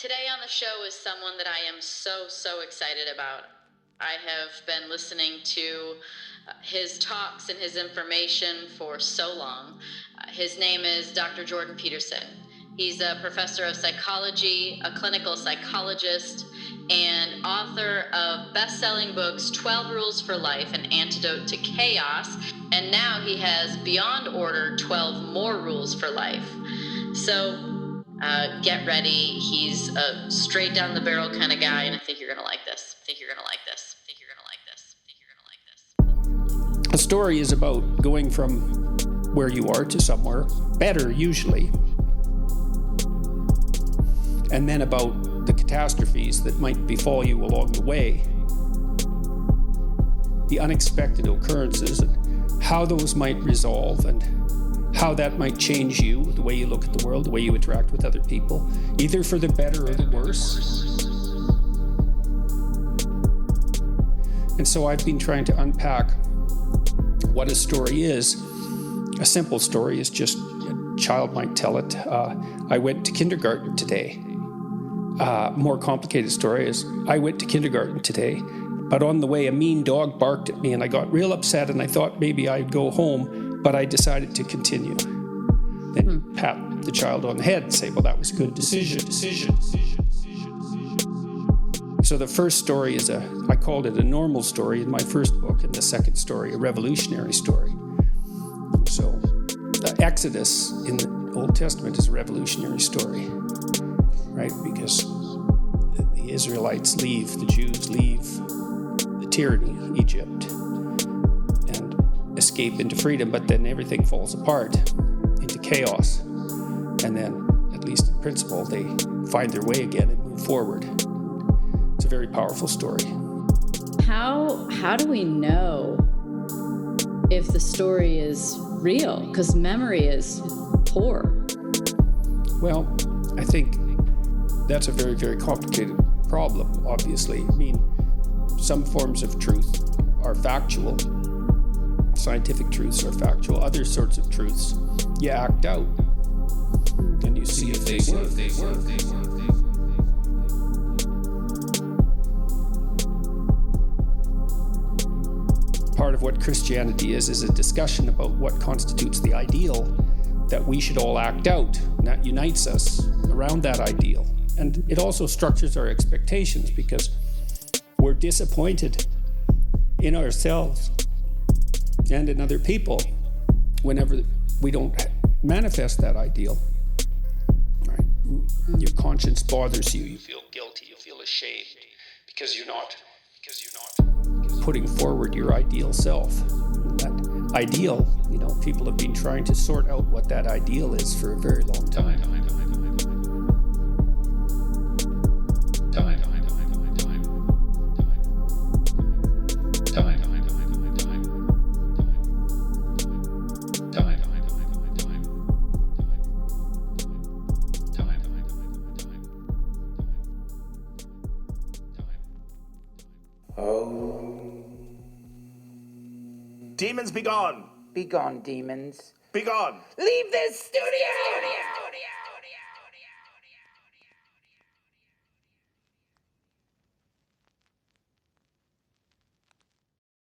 Today on the show is someone that I am so excited about. I have been listening to his talks and his information for so long. His name is Dr. Jordan Peterson. He's a professor of psychology, a clinical psychologist, and author of best-selling books 12 Rules for Life, An Antidote to Chaos, and now he has Beyond Order, 12 More Rules for Life. So get ready. He's a straight down the barrel kind of guy, and I think you're going to like this. A story is about going from where you are to somewhere better, usually, and then about the catastrophes that might befall you along the way, the unexpected occurrences, and how those might resolve, and how that might change you, the way you look at the world, the way you interact with other people, either for the better or the worse. And so I've been trying to unpack what a story is. A simple story is just, a child might tell it. I went to kindergarten today. More complicated story is, I went to kindergarten today, but on the way a mean dog barked at me and I got real upset and I thought maybe I'd go home, but I decided to continue. Then you pat the child on the head and say, well, that was a good decision. So the first story is I called it a normal story in my first book, and the second story, a revolutionary story. So the Exodus in the Old Testament is a revolutionary story, right? Because the Israelites leave, the Jews leave the tyranny, Egypt, and escape into freedom, but then everything falls apart into chaos. And then, at least in principle, they find their way again and move forward. It's a very powerful story. How do we know if the story is real? Because memory is poor. Well, I think that's a very, very complicated problem, obviously. I mean, some forms of truth are factual. Scientific truths are factual. Other sorts of truths you act out. And you see if they work. Part of what Christianity is a discussion about what constitutes the ideal that we should all act out, and that unites us around that ideal. And it also structures our expectations, because we're disappointed in ourselves and in other people whenever we don't manifest that ideal. Right? Your conscience bothers you. You feel guilty. You feel ashamed because you're not putting forward your ideal self. That ideal, people have been trying to sort out what that ideal is for a very long time. Demons be gone. Be gone, demons. Be gone. Leave this studio!